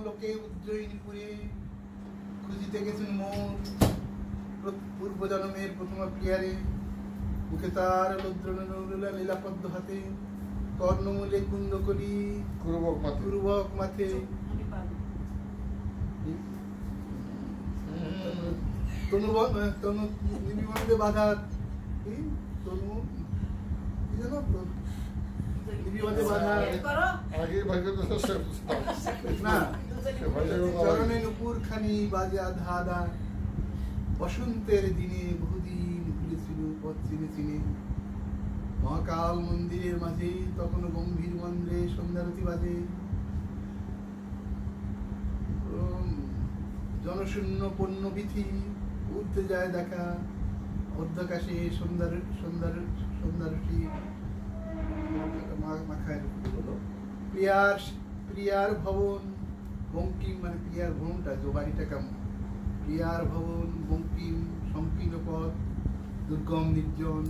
লোকে উজ্জয়িনীপুরে খুঁজিতে গেছেন মোর পূর্ব জন্মের প্রথম প্রিয়ারে, বুকে তার লুদ্রনীলা লীলাপদ্ম হাতে, কর্ণমূলে কুন্দ করি পূর্বক মাথে, তনু নিবিবন্ধে বাধা তনু কি জানো নিবিবন্ধে বাধা না চরণে নুপুর খানি বাজে আধা আধা, বসন্তের দিনে বহুদিন ভুলেছিল পথ চিনে চিনে, মহাকাল মন্দিরের মাঝে তখন গম্ভীর মন্দ্রে সন্ধ্যারতি বাজে, জনশূন্য পণ্য বিথি উঠতে যায় দেখা, অর্ধাকাশে সন্ধ্যারতি মাখায় হলো প্রিয়ার ভবন বঙ্কিম, মানে প্রিয়ার ভবনটা যে বাড়িটা কেমন, প্রিয়ার ভবন বঙ্কিম সংকীর্ণ পথ দুর্গম নির্জন,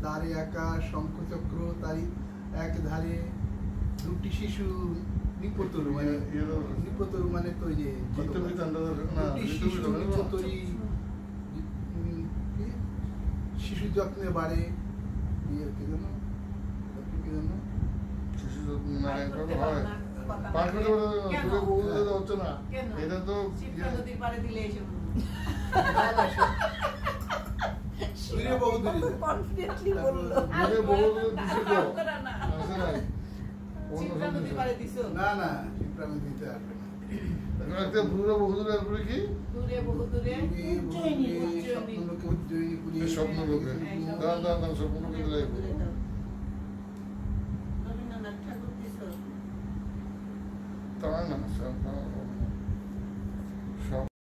দ্বারে একা শঙ্খচক্র, তারই এক ধারে দুটি শিশু নিপতরু, মানে নিপতরু মানে তো যে শিশু যত্নে বাড়ে, শিশু যত্ন হচ্ছে না, এটা তো না না দিতে আসবে না, স্বপ্ন লোকে তা না